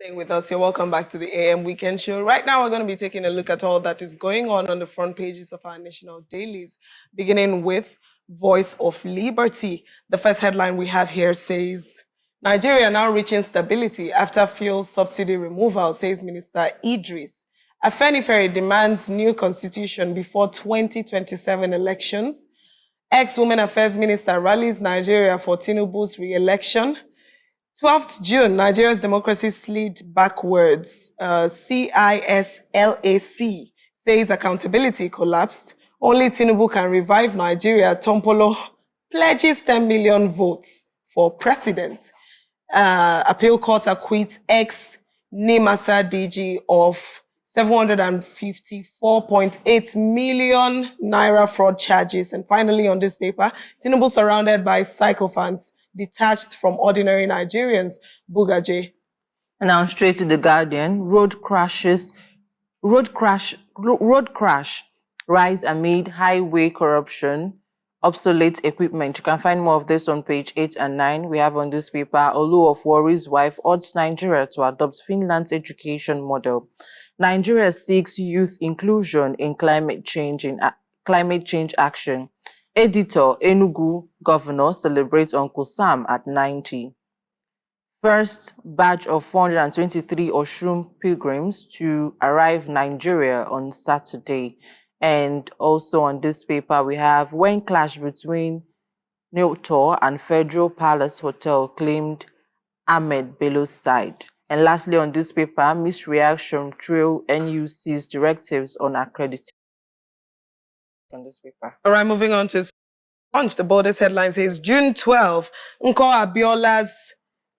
Staying with us, you're welcome back to the AM Weekend Show. Right now, we're going to be taking a look at all that is going on the front pages of our national dailies, beginning with Voice of Liberty. The first headline we have here says, Nigeria now reaching stability after fuel subsidy removal, says Minister Idris. Afenifere demands new constitution before 2027 elections. Ex-Women Affairs Minister rallies Nigeria for Tinubu's re-election. 12th June, Nigeria's democracy slid backwards. CISLAC says accountability collapsed. Only Tinubu can revive Nigeria. Tompolo pledges 10 million votes for president. Appeal court acquits ex-NIMASA DG of 754.8 million naira fraud charges. And finally, on this paper, Tinubu surrounded by sycophants detached from ordinary Nigerians. Bugaje. Now straight to The Guardian. Road crash rise amid highway corruption, obsolete equipment. You can find more of this on page 8 and 9. We have on this paper, Olu of Warri's wife urges Nigeria to adopt Finland's education model. Nigeria seeks youth inclusion in climate change action. Editor, Enugu governor celebrates Uncle Sam at 90. First batch of 423 Oshun pilgrims to arrive Nigeria on Saturday. And also on this paper, we have when clash between Neotor and Federal Palace Hotel claimed Ahmed Bello's side. And lastly, on this paper, misreaction trail NUC's directives on accreditation. On this paper. All right, moving on to Punch. The boldest headline says June 12, MKO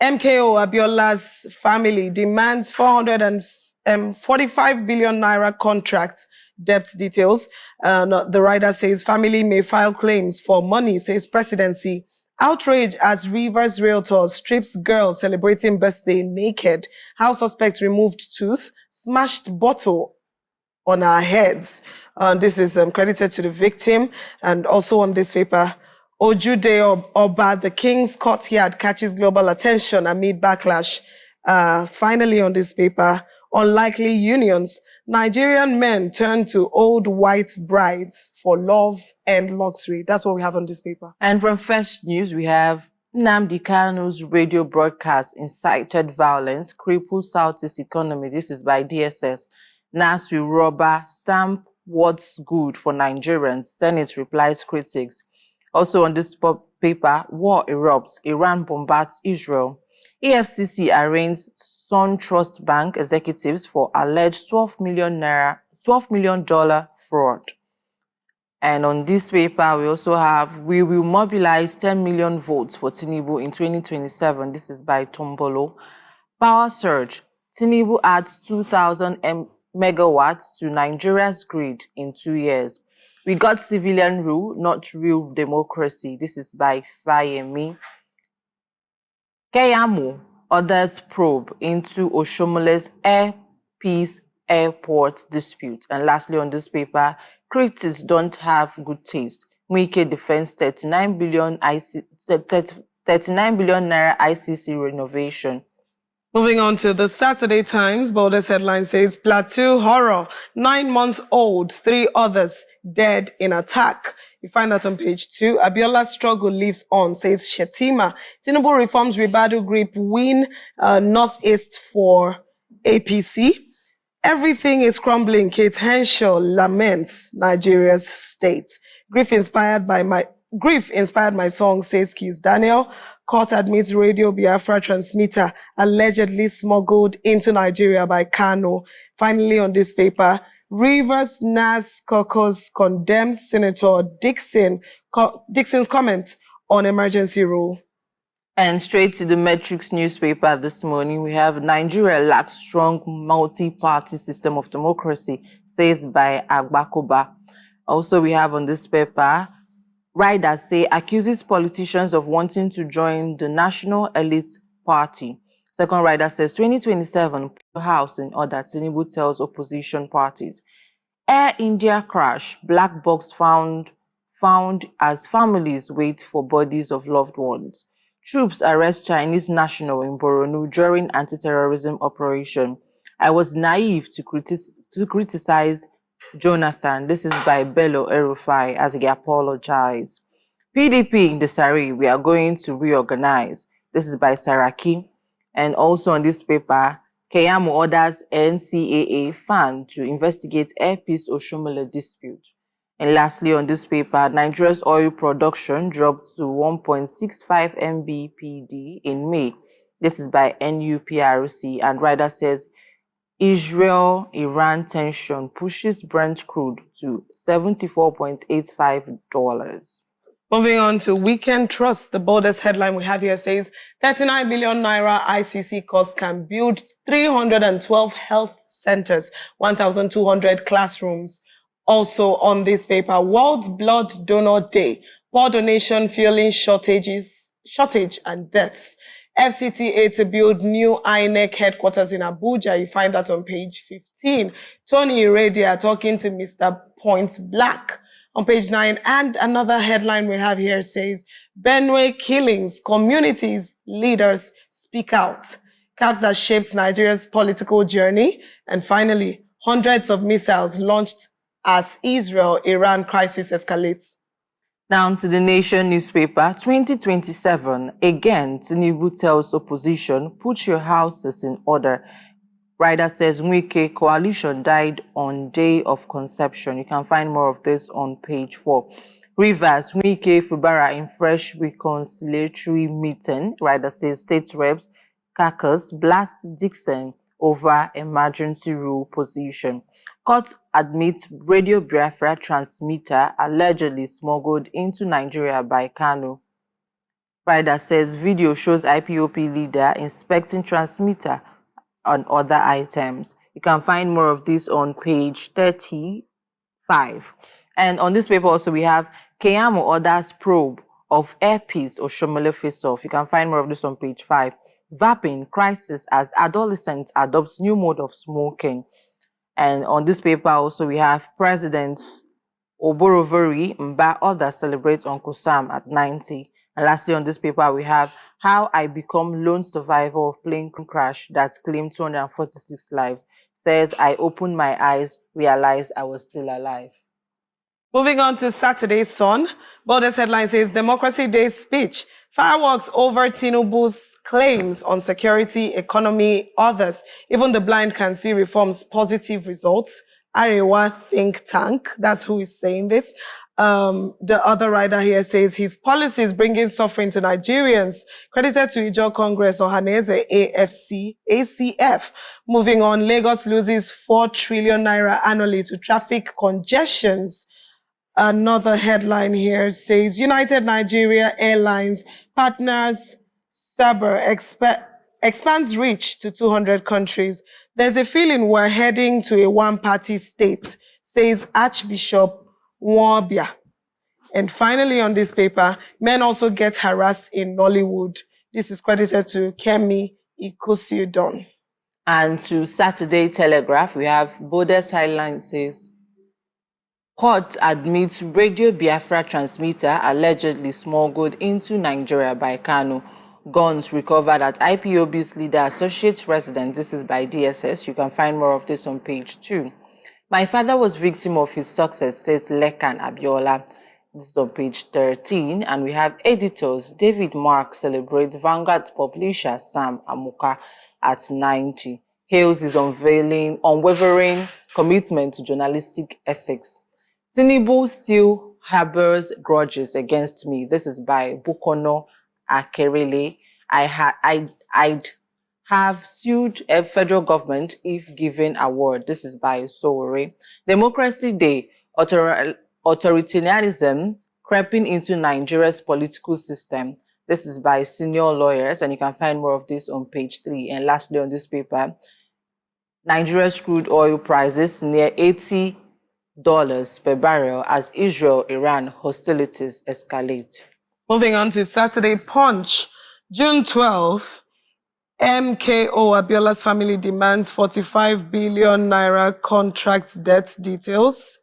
Abiola's family demands 445 billion naira contract debt details. The writer says family may file claims for money, says presidency. Outrage as Rivers Realtor strips girl celebrating birthday naked. How suspects removed tooth, smashed bottle on our heads. This is credited to the victim. And also on this paper, Ojude Oba, the King's courtyard, catches global attention amid backlash. Finally on this paper, unlikely unions. Nigerian men turn to old white brides for love and luxury. That's what we have on this paper. And from First News, we have Nnamdi Kanu'S radio broadcast incited violence, crippled Southeast economy. This is by DSS. Nas will rubber stamp what's good for Nigerians. Senate replies critics. Also on this paper, war erupts. Iran bombards Israel. EFCC arraigns Sun Trust Bank executives for alleged $12 million fraud. And on this paper, we also have, we will mobilize 10 million votes for Tinubu in 2027. This is by Tombolo. Power surge. Tinubu adds 2,000 megawatts to Nigeria's grid in 2 years. We got civilian rule, not real democracy. This is by Fayemi. Keyamu, others probe into Oshomole's Air Peace Airport dispute. And lastly on this paper, critics don't have good taste. Wike defends 39 billion naira ICC renovation. Moving on to the Saturday Times, boldest headline says, Plateau horror, 9-month-old, 3 others dead in attack. You find that on page 2. Abiola's struggle lives on, says Shetima. Tinubu reforms Ribadu grip win Northeast for APC. Everything is crumbling, Kate Henshaw laments Nigeria's state. Grief inspired my song, says Keys Daniel. Court admits Radio Biafra transmitter allegedly smuggled into Nigeria by Kanu. Finally on this paper, Rivers Nas Caucus condemns Senator Dixon's comment on emergency rule. And straight to the Metrics newspaper this morning, we have Nigeria lacks strong multi-party system of democracy, says by Agbakoba. Also, we have on this paper, Riders say accuses politicians of wanting to join the National Elite Party. Second rider says 2027 House in order, Tinubu tells opposition parties. Air India crash, black box found as families wait for bodies of loved ones. Troops arrest Chinese national in Borno during anti-terrorism operation. I was naive to criticize Jonathan. This is by Bello Erufai as he apologized. PDP in disarray, we are going to reorganize. This is by Saraki. And also on this paper, Keyamo orders NCAA fan to investigate Airpeace Oshomole dispute. And lastly, on this paper, Nigeria's oil production dropped to 1.65 mbpd in May. This is by NUPRC, and writer says Israel-Iran tension pushes Brent crude to $74.85. Moving on to Weekend Trust, the boldest headline we have here says 39 billion naira ICC cost can build 312 health centers, 1,200 classrooms. Also on this paper, World Blood Donor Day, blood donation fueling shortage and deaths. FCTA to build new INEC headquarters in Abuja. You find that on page 15. Tony Iradia talking to Mr. Point Black on page 9. And another headline we have here says, Benue killings, communities, leaders speak out. Caps that shaped Nigeria's political journey. And finally, hundreds of missiles launched as Israel-Iran crisis escalates. Now to the Nation newspaper, 2027, again, Tinubu tells opposition, put your houses in order. Writer says Nwike coalition died on day of conception. You can find more of this on page 4. Rivers, Nwike Fubara in fresh reconciliatory meeting. Writer says state reps, caucus, blast Dixon over emergency rule position. Court admits Radio Biafra transmitter allegedly smuggled into Nigeria by Kanu'S. Rider says video shows IPOP leader inspecting transmitter and other items. You can find more of this on page 35. And on this paper also we have Keyamo orders probe of Airpeace Oshomole face-off. You can find more of this on page 5. Vaping crisis as adolescent adopts new mode of smoking. And on this paper also we have President Oborovori Mba others celebrate Uncle Sam at 90. And lastly on this paper we have How I Become Lone Survivor of Plane Crash that claimed 246 lives. Says I opened my eyes, realized I was still alive. Moving on to Saturday's Sun, boldest headline says Democracy Day speech. Fireworks over Tinubu's claims on security, economy, others. Even the blind can see reforms' positive results. Arewa think tank, that's who is saying this. The other writer here says his policies bringing suffering to Nigerians. Credited to Ijaw Congress or Haneze ACF. Moving on, Lagos loses 4 trillion naira annually to traffic congestions. Another headline here says United Nigeria Airlines partners Sabre expands reach to 200 countries. There's a feeling we're heading to a one-party state, says Archbishop Nwabia. And finally on this paper, men also get harassed in Nollywood. This is credited to Kemi Ikusiudon. And to Saturday Telegraph, we have boldest headline says, Court admits Radio Biafra transmitter allegedly smuggled into Nigeria by Kanu'S. Guns recovered at IPOB's leader associate residence. This is by DSS. You can find more of this on page 2. My father was victim of his success, says Lekan Abiola. This is on page 13. And we have editors. David Mark celebrates Vanguard publisher Sam Amuka at 90. Hails his unwavering commitment to journalistic ethics. Tinubu still harbors grudges against me. This is by Bukono Akerele. I'd have sued a federal government if given award. This is by Sowore. Democracy Day, authoritarianism creeping into Nigeria's political system. This is by senior lawyers, and you can find more of this on page 3. And lastly on this paper, Nigeria's crude oil prices near $80 per barrel as Israel-Iran hostilities escalate. Moving on to Saturday Punch, June 12, MKO Abiola's family demands 45 billion naira contract debt details.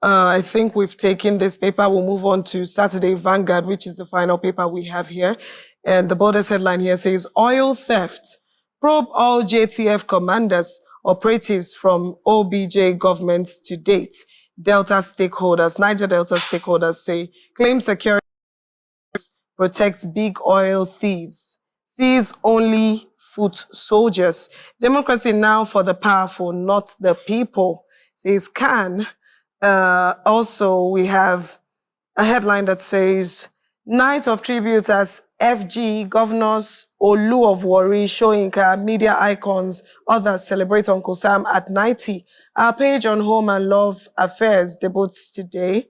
I think we've taken this paper. We'll move on to Saturday Vanguard, which is the final paper we have here. And the Borders headline here says, oil theft. Probe all JTF commanders, operatives from OBJ government to date. Delta stakeholders, Niger Delta stakeholders say, claim security protects big oil thieves. Sees only foot soldiers. Democracy now for the powerful, not the people, says Khan. Also, we have a headline that says, Night of Tribute as FG, Governors Olu of Warri, Shoyinka, media icons, others celebrate Uncle Sam at 90. Our page on Home and Love Affairs debuts today.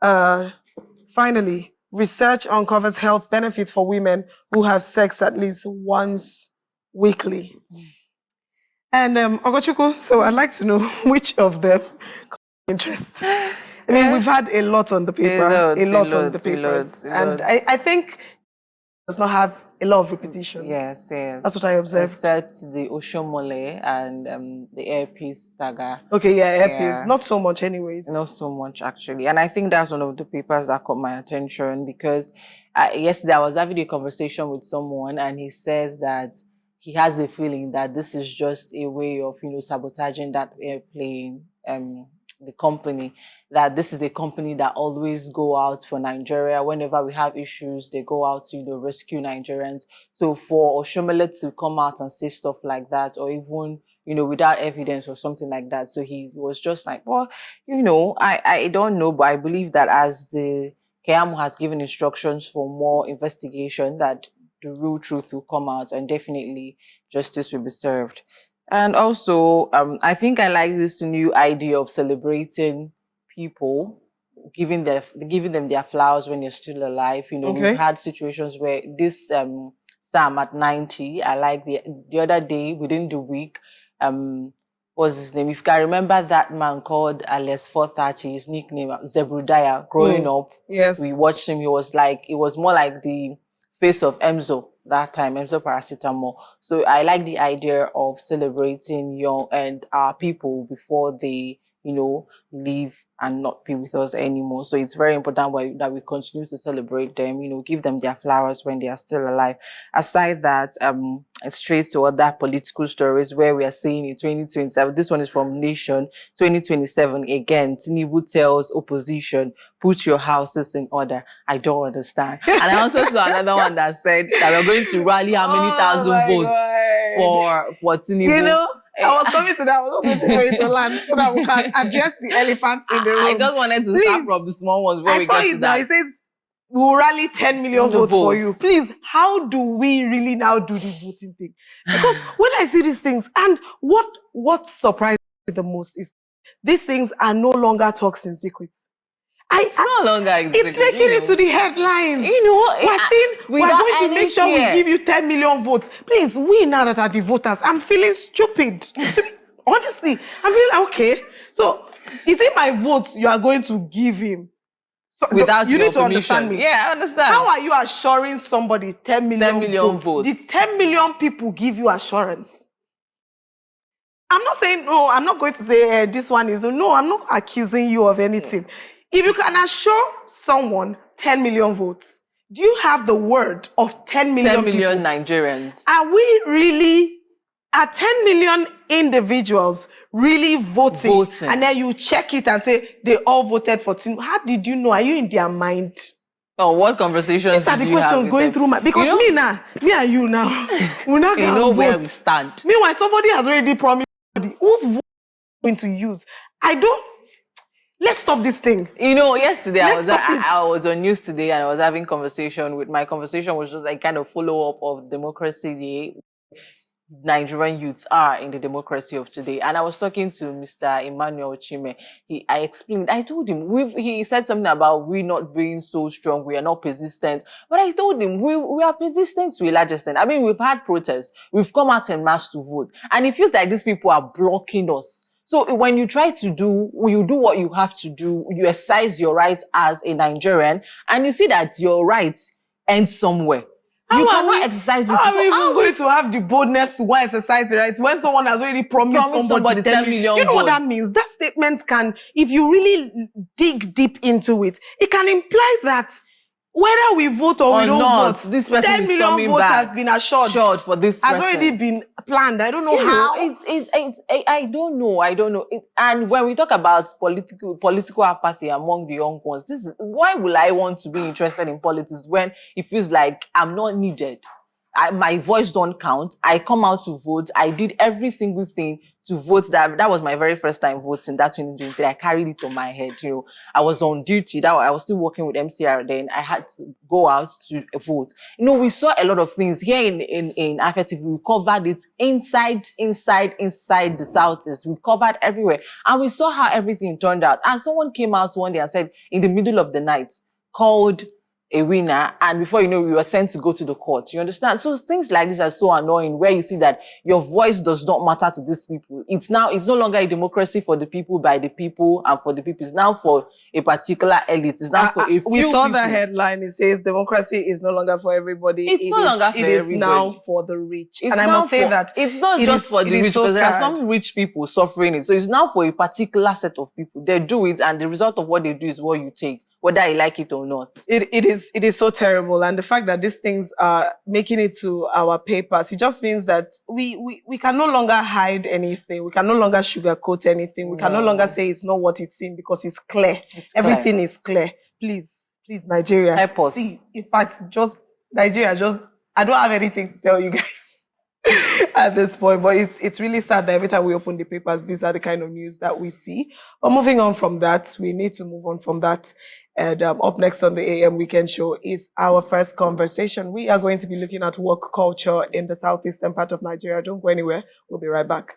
Finally, research uncovers health benefits for women who have sex at least once weekly. And Ogochukwu, so I'd like to know which of them interest. I mean, we've had a lot on the paper, a lot on the papers. And I think it does not have a lot of repetitions. Yes. That's what I observed. Except the Oshomole and the Airpiece saga. Okay, yeah, Airpiece. Not so much anyways. Not so much, actually. And I think that's one of the papers that caught my attention because yesterday I was having a conversation with someone and he says that he has a feeling that this is just a way of, sabotaging that airplane, the company, that this is a company that always go out for Nigeria. Whenever we have issues, they go out to, rescue Nigerians. So for Oshomole to come out and say stuff like that, or even, without evidence or something like that. So he was just like, well, I don't know, but I believe that as the KEAMO has given instructions for more investigation, that the real truth will come out and definitely justice will be served. And also, I think I like this new idea of celebrating people, giving them their flowers when they're still alive. We've had situations where this Sam at 90, I like the other day within the week, what's his name? If you can remember that man called Alias 430, his nickname Zebrudaya, growing up. Yes. We watched him. It was more like the face of Emzo that time, Emzo Paracetamol. So I like the idea of celebrating young and our people before they, leave and not be with us anymore. So it's very important that we continue to celebrate them, give them their flowers when they are still alive. Aside that, straight to other political stories where we are seeing in 2027, this one is from Nation, 2027, again, Tinubu tells opposition, put your houses in order. I don't understand. And I also saw another one that said that we're going to rally how many thousand votes for Tinubu. I was coming to that. I was also waiting for it to land so that we can address the elephant in the room. I just wanted to start from the small ones before we get to that. It says, we'll rally 10 million votes for you. Please, how do we really now do this voting thing? Because when I see these things, and what surprised me the most is these things are no longer talks in secrets. It's no longer existing. It's making it to the headlines. We're going to make sure we give you 10 million votes. Please, we now that are the voters, I'm feeling stupid. Honestly, I'm feeling like, okay. So, is it my vote you are going to give him? So, without you your need to understand me. Yeah, I understand. How are you assuring somebody 10 million votes? Did 10 million people give you assurance? I'm not saying, no, I'm not going to say this one is, no, I'm not accusing you of anything. Yeah. If you can assure someone 10 million votes, do you have the word of 10 million people? Nigerians. Are 10 million individuals really voting? And then you check it and say, they all voted for Tinubu. How did you know? Are you in their mind? Oh, what conversations These are the questions going through my... Because me and you now, we're not going to vote. Where we stand. Meanwhile, somebody has already promised whose vote going to use. Let's stop this thing. Yesterday I was on news today and I was having my conversation was just like kind of follow-up of Democracy Day. Nigerian youths are in the democracy of today. And I was talking to Mr. Emmanuel Chime. I told him, he said something about we not being so strong, we are not persistent. But I told him, we are persistent to a large extent. I mean, we've had protests. We've come out en masse to vote. And it feels like these people are blocking us. So when you try to do what you have to do, you exercise your rights as a Nigerian, and you see that your rights end somewhere. You cannot exercise this. How are we even going to have the boldness to go exercise the rights when someone has already promised somebody 10 million votes? Do you know what that means? That statement can, if you really dig deep into it, it can imply that whether we vote or we don't not, vote, this person 10 is million coming votes back. has been assured. Short for this has person. already been planned. I don't know how. I don't know. And when we talk about political apathy among the young ones, this is why will I want to be interested in politics when it feels like I'm not needed? My voice don't count. I come out to vote. I did every single thing to vote. That was my very first time voting. That 2023. I carried it on my head. I was on duty. I was still working with MCR then. I had to go out to vote. We saw a lot of things here in Afia TV. We covered it inside the Southeast. We covered everywhere. And we saw how everything turned out. And someone came out one day and said, in the middle of the night, called a winner, and before you know, you were sent to go to the court. You understand? So things like this are so annoying, where you see that your voice does not matter to these people. It's no longer a democracy for the people, by the people, and for the people. It's now for a particular elite. It's now for a few we saw people. the headline. It says democracy is no longer for everybody. It's no longer for everybody. It is now for the rich. And I must say that it's not just for the rich, because there are some rich people suffering it. So it's now for a particular set of people. They do it, and the result of what they do is what you take, whether you like it or not. It is so terrible. And the fact that these things are making it to our papers, it just means that we can no longer hide anything. We can no longer sugarcoat anything. We can no longer say it's not what it seems, because it's clear. Everything is clear. Please, Nigeria. Help us. See, in fact, just Nigeria, I don't have anything to tell you guys at this point, but it's really sad that every time we open the papers, these are the kind of news that we see. But moving on from that, we need to move on from that. And up next on the AM Weekend Show is our first conversation. We are going to be looking at work culture in the southeastern part of Nigeria. Don't go anywhere. We'll be right back.